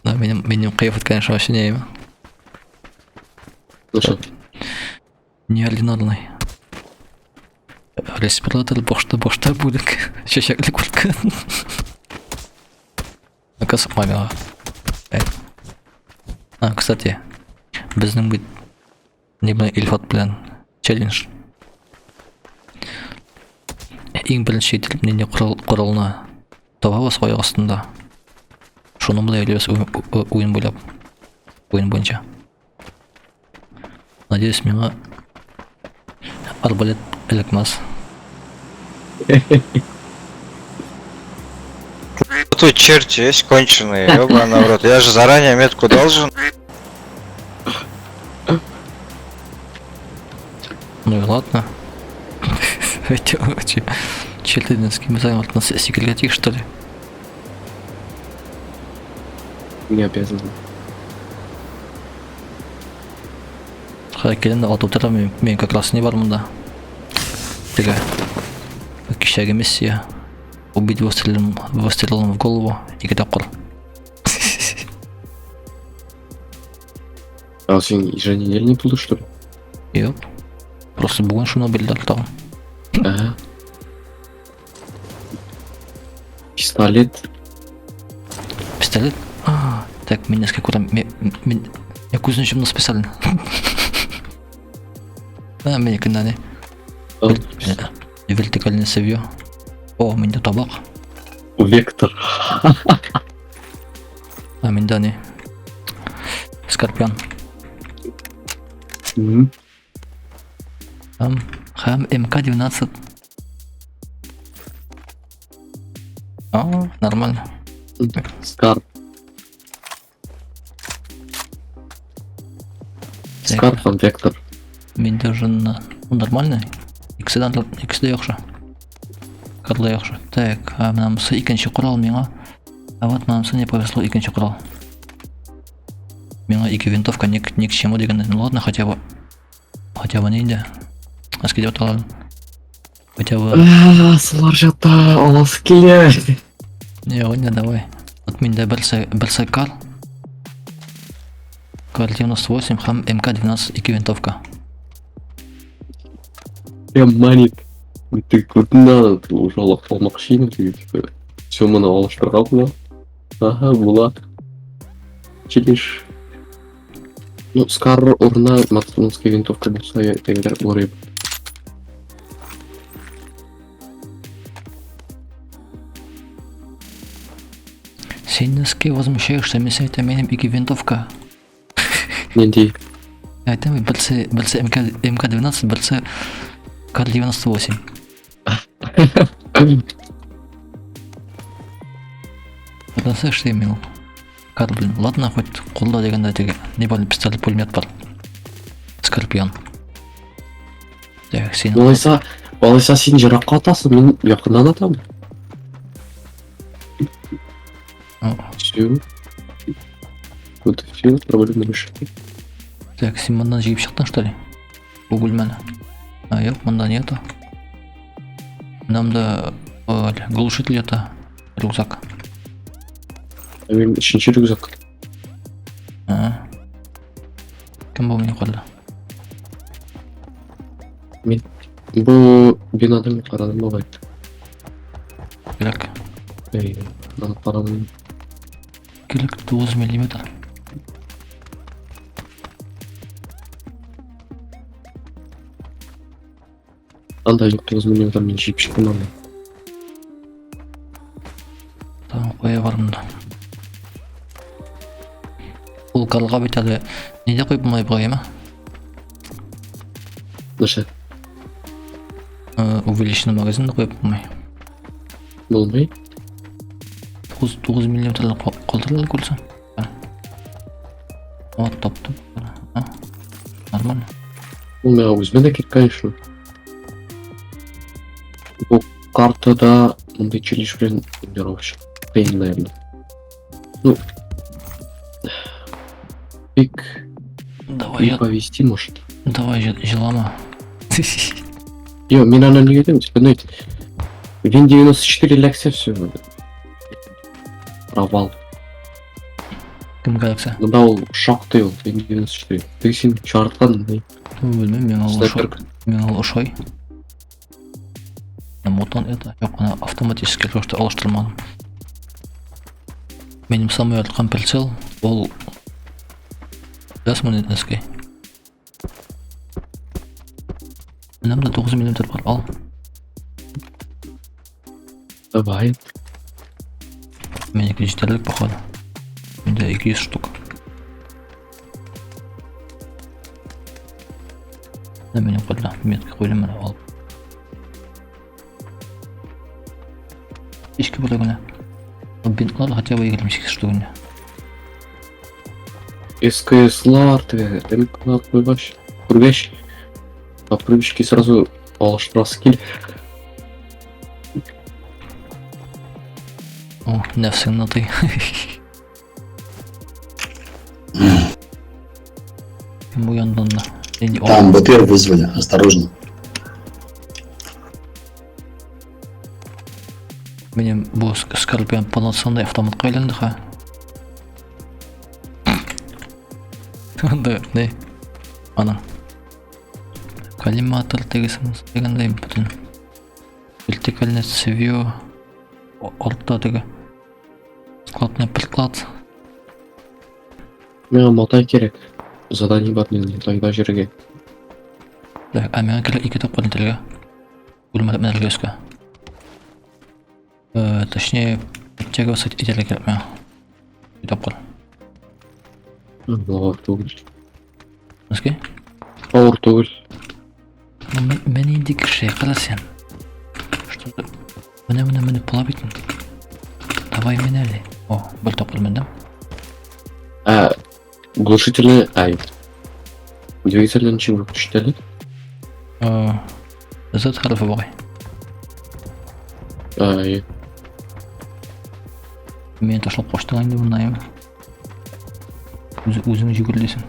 Да, benim kıyafet конечно вообще не има. Ну что? Неординарный. Респиратор бошта будет. Шешекли куртка. Оказывается, мамила. Кстати, біздің бүт не біле Ильфат білен челлендж. Ең бірінші етіліп нене құралына табабыз аяқ астында. Шоны бұлай елебіз ойын бойлап. Ойын бойынша. Надеюсь, мені арбалет ілікмас. Тут черти есть конченые, ёбаный в рот. Я же заранее метку должен. Ну и ладно. Челябинский мы займем на секретик, что ли? Не обязан. Келінде атуптара мен как раз не бармын да. Тега кішәге миссия. Убить выстрелом в голову и тапқыр. А сен еженедельный болды, что ли? Йоп. Просто бүгін шуны білдір тағым. Ага. Пистолет. Пистолет? Так, мен несколько курам. Я көзін жұмды специально. Мен екінда не? Вертикальный севье. О, менде табақ. Вектор. Менде не? Скорпион. Хам МК-12. Нормально. Скарп. Скарп, там вектор. Менде уже нормальный. Иксіде яқшы. Карлы яқшы. Так, мынамысы икенші құрал меңа. Вот мынамысы не повезло икенші құрал. Меңа екі винтовка не к чему деген. Ну ладно, хотя бы нейді. Аскеде оталады. Хотя бы... Солар жатта, аласы келе. Не, давай. Вот менде бірсі кар. Кар 98, хам МК-12, екі винтовка. Прям манит. Ты куртында, ты уже лақтал мақшин, типа. Все мұны алыштырға бұла. Ага, бұла. Челиш. Ну, скар орна матсонский винтовка болса, я тегер орып. Сен неске возмущаешься, мен айтам менің екі винтовка. Нендей? Айтам, бірсі МК-12, бірсі Кар 98. Одан что имел? Кар, блин, ладно, хоть қолда дегенде теге не бар пистолет пулемет бар. Скорпион. Так, сен... Олайса сен жыраққа атасың, мен жақыннан атамын. Все. Вот и все, проблемы решены. Так, сен мындан жиып шықтың, что ли? Бұл бөлмені. Yok, мында нету. Мынамда глушитель это рюкзак. А мен үшінші рюкзак. Кім бұл мені қолда? Мен бұл бинада мен қарадым болғай. Керек. Мына қарадым. Керек 9 миллиметр. Андай 9 миллиметр мен жиіп шықтым андай. Tamam, қоя бармын да. Бұл қарға бетады неде қойып болмай бұғай ма? Наша? Увеличенный магазинді қойып болмай. Болмай? 9 миллиметр қолдырылы көрсің. Вот, топ-топ. Нормально. Бұл меға өзімен де кет, конечно. Бұл картада мұндай челлендж білен өндер қиын, наверное. Ну, пик не повести, может. Давай, желама. Йо, мен ана не кетемін, спинойт. Вин 94 ләксе все. Провал. Кім Galaxy? Мында ол шақты ол, М94. Ты сен чарықтан, не? Білмеймін, мен ол ошой. Снайпер. Мен ол ошой. Мотон это. Жоқ, ана автоматически алыштырмадым. Менің самый артқан прицел, ол... Білесің нәскей? Менімді 9 мм бар, ал. Давай. Менікі жетерлік, походу. Менде 200 штук. Да, менің қолда меткі қойлым мені алып. Ешкі бөлігіне. Бинтлар хотя бы 28 штугіне. СКСлар, ты МК қойғаш. Көргеш. А прыгачки сразу алыштырасы кел. О, нәфсің наты. Кім ояндан да. Там БТР вызвали, осторожно. Менің бұл скорпион полноценный автоматқа айланды ха. Да, не. Ана. Коллиматор тегісіміз дегендей бүтін. Вертикальное цевье. Ортта теге. Складный приклад. Маған мотай керек. Задание бар менің тайда жерге. Да, а мен керек 2 тапқан телге. Өлмәліп мәнерге өскі. Точнее, тегі басать етерлі керек мен. 2 тапқан. Ауыр түгіл. Өскі? Ауыр түгіл. Мен енді кіші қала сен. Что ты? Міне пұла бейтін. Давай мен әлі. О, бір тапқан мендім. Глушительный... Двигательный ничего выключили? Зат харфы бағай. Мен ташлап қоштығайын деп ұнайым. Өзің жүгірдесің.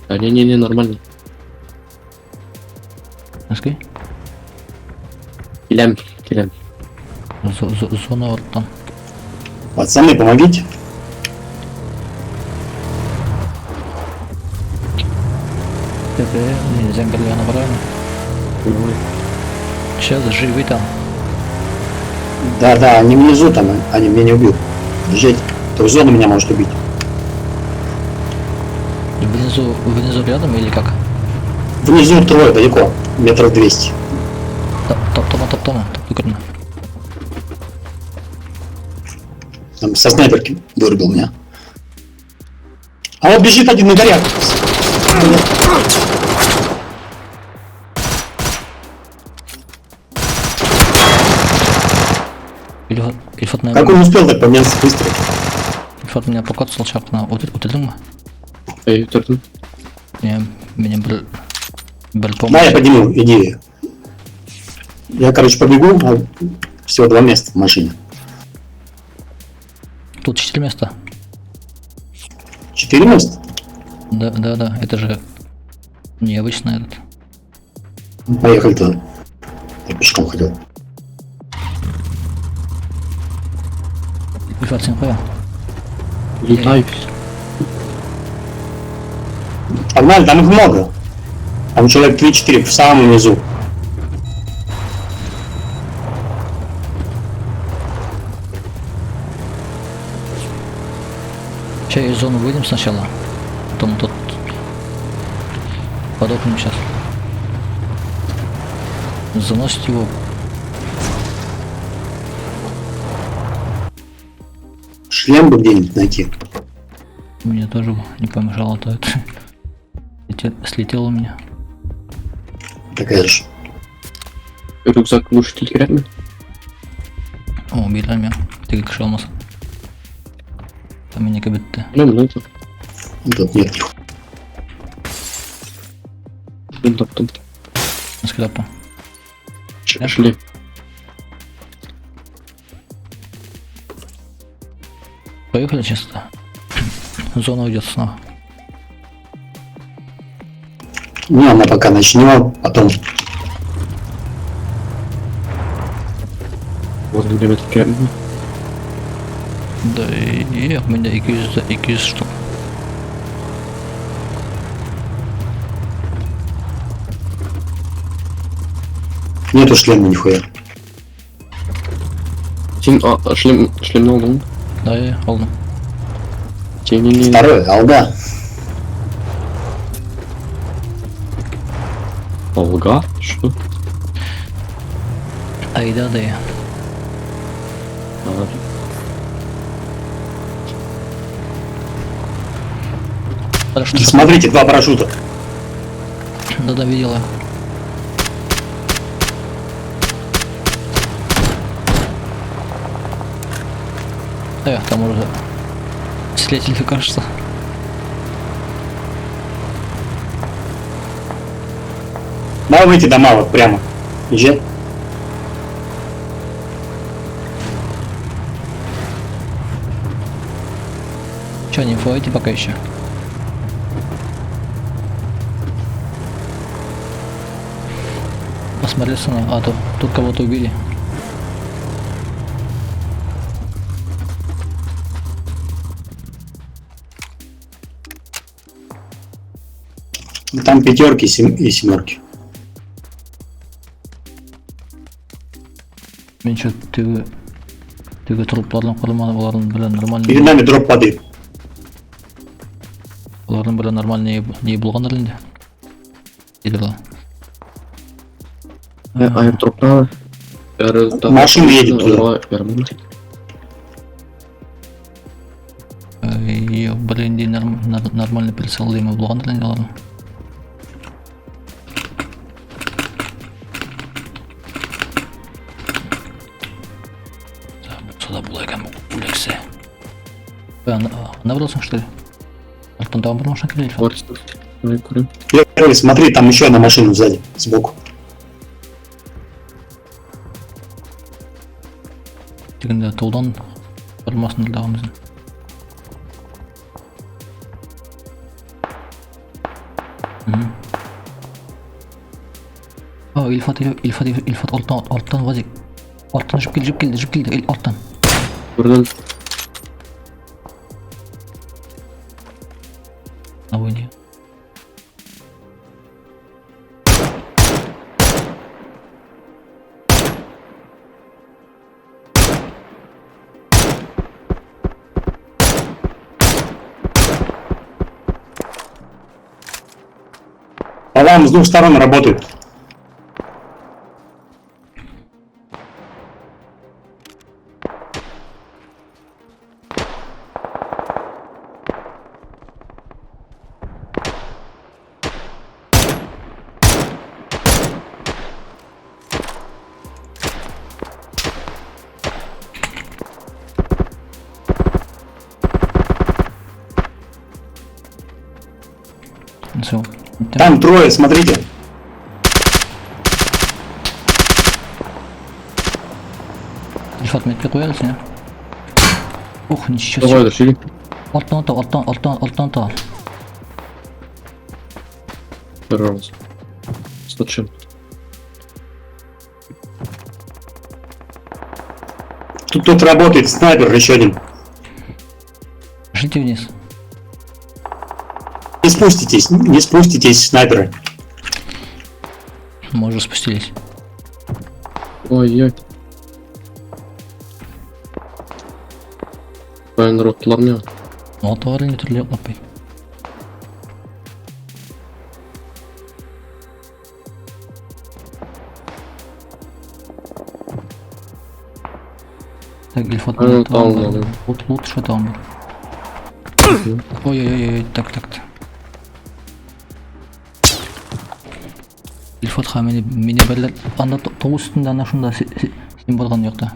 Не, нормально. Өскі? Келем. Зона орттан. Пацаны, помогите. Не зәңгірлігі ана барайын. Сейчас живы там. Да, они внизу там, они меня не убьют. Жить. То зона меня может убить. Внизу рядом или как? Внизу трое, далеко. Метров 200. Топтама. Выкрутно. Там со снайперки вырубил меня. А вот бежит один на горях. Ильфат Как он успел так по мне выстрелить? Ильфат меня покоцал шапкана. Өтілдің ма? Тұрдым. Менен бір Да, помощь. я подниму, иди. Я, короче, побегу, а всего 2 места в машине. Тут 4 места. 4 места? Да, это же необычно этот. Поехали туда. Я пешком ходил. Ильфат сен қоя. Летай. Погнали, там их много. Там человек 3-4 в самом низу. Сейчас из зоны выйдем сначала. Потом тут подохнем сейчас. Заносить его. Шлем бы где-нибудь найти. Мне тоже не помешало, то это слетел у меня. Такая же. Рюкзак глушитель керек ме? О, берем меня. Ты как шел нас. Там меня как будто. Это. Тут нет. Мен таптым. Скряпа. Шлем. Поехали чисто. Зона уйдет снова. Не, она пока начнем, потом. Вот где это керек ме? Да, yok mende 200 штук. Нету шлема нихуя. Сен шлемді алдың? Да, алдым. Сен не? Второй, алга. Алга? Что? Айда да я. А, Хорошо, Смотрите, 2 парашюта. да, видела. Там уже слетели, кажется. Надо выйти дома вот прямо. Езжай. Че, не флойте пока еще? Посмотри, сына, а то тут кого-то убили. Там пятерки и семерки. Мен че тегі труппардан құрылманы олардың білі Перед нормальный. нами дроп падает. Олардың білі нормальный не болғандар енді. Деділа. аирдропта Машина едет туда. Блин, де нормальный прицел деймі болғандар енді олардың. Сюда было кому улексе. Набрался, что ли? Артон, там была машина или Первый, смотри, там еще одна машина сзади, сбоку. Тегінде толдан бармасын дағымызын. Ильфат алттан вазик. Алттан жіп келді, алттан. Buradan На войне. По вам с двух сторон работают. Все. Там трое, смотрите. Ильфат метке қоялыз, не? Ох, ничего давай себе. дошли. Алттан тал. Раз. 100 чем. Тут работает снайпер, еще один. Пошлите вниз. Не спуститесь, снайперы. Мы уже спустились. Ой-ой. Ben rotlarını Notaları ne türlü yapmayın. Так, Ильфат, Aldım. лут что там? Ой, так. Ильфатха мені бәлдер анда тоғыз үстінде ана шында сен болған жоқта.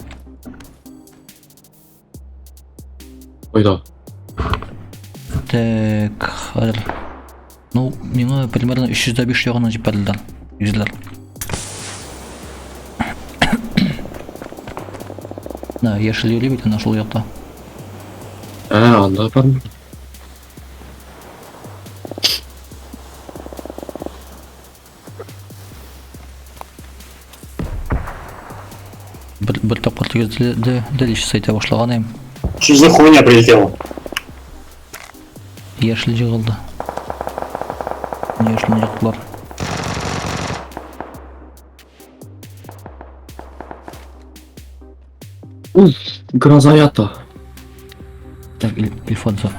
Ойда. Так, қазір. Ну, мені примерно 305 жағынан жеп бәлдер. Юзлер. Да, яшыл елі бейті нашыл жоқта. Anda var mı? Bir taqir tügізді дәл іші сайта башылаған ем. Что за хуйня прилетела? Ешли жығылды. Ешли жықтылар. Грозаята. Так, Ильфонсо.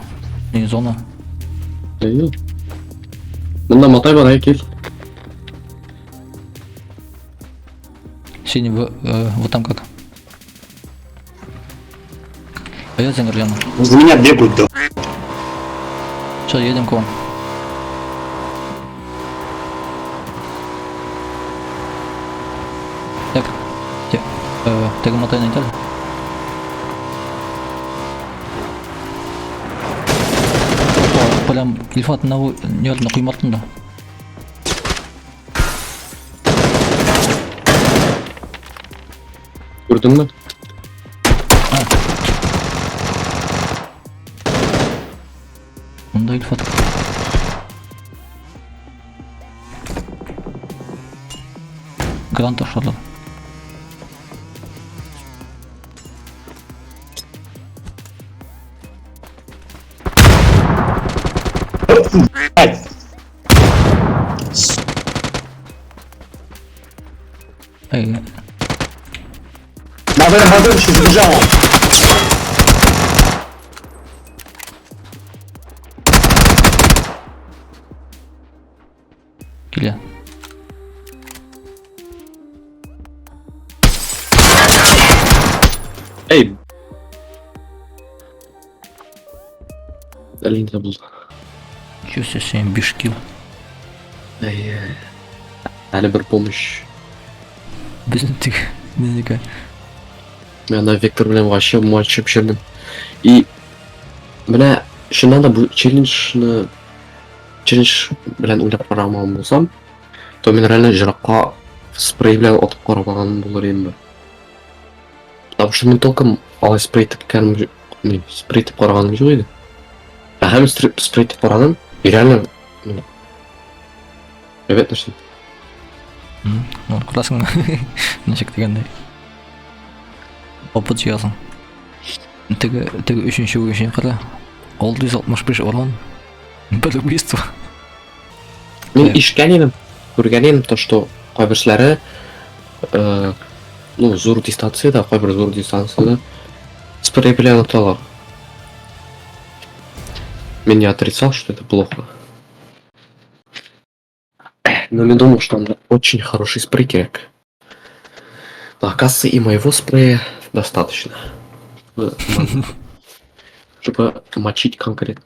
Не зона. Мында матай бар кел. Синий, вот там как? А я Зенгерляна. Возле меня бегают, да. Все, едем к вам. Так, тега мотай на Италию. Прям Ильфат неғылына құйматтың да. Көрдің бе? Мұнда Ильфат. Грант ашады. Блядь. Эй, На этом батончике забежал он. келе. Эй! Дәлін де болды. Чувствую себе бишкил. Әлі бір помощь. Біздің тек, неге. Мен ана Вектор білен вообще матчып жүрдім. И мына шыннан да бұл челлендж білен ойлап қарамаған болсам, то мен реально жыраққа спрей білен отып қарамаған болар едім. Потому что мен толком алай спрейтіп қарағаным жоқ еді. Әхем спрейтіп қарадым, и реально evet нәрсе. Құрасың нәшік дегенде. Опыт жиғасың. Тегі үшінші өшен қара. 665 орын. Бір убийство. Мен ишкен едім, көрген едім, то что қайбіршілері ну, зор дистанцияда, қайбір зор дистанцияда спрей білен аталар. Мен не отрицал, что это плохо. Но я думал, что он очень хороший спрей керек. Но оказывается, и моего спрея достаточно. Чтобы мочить конкретно.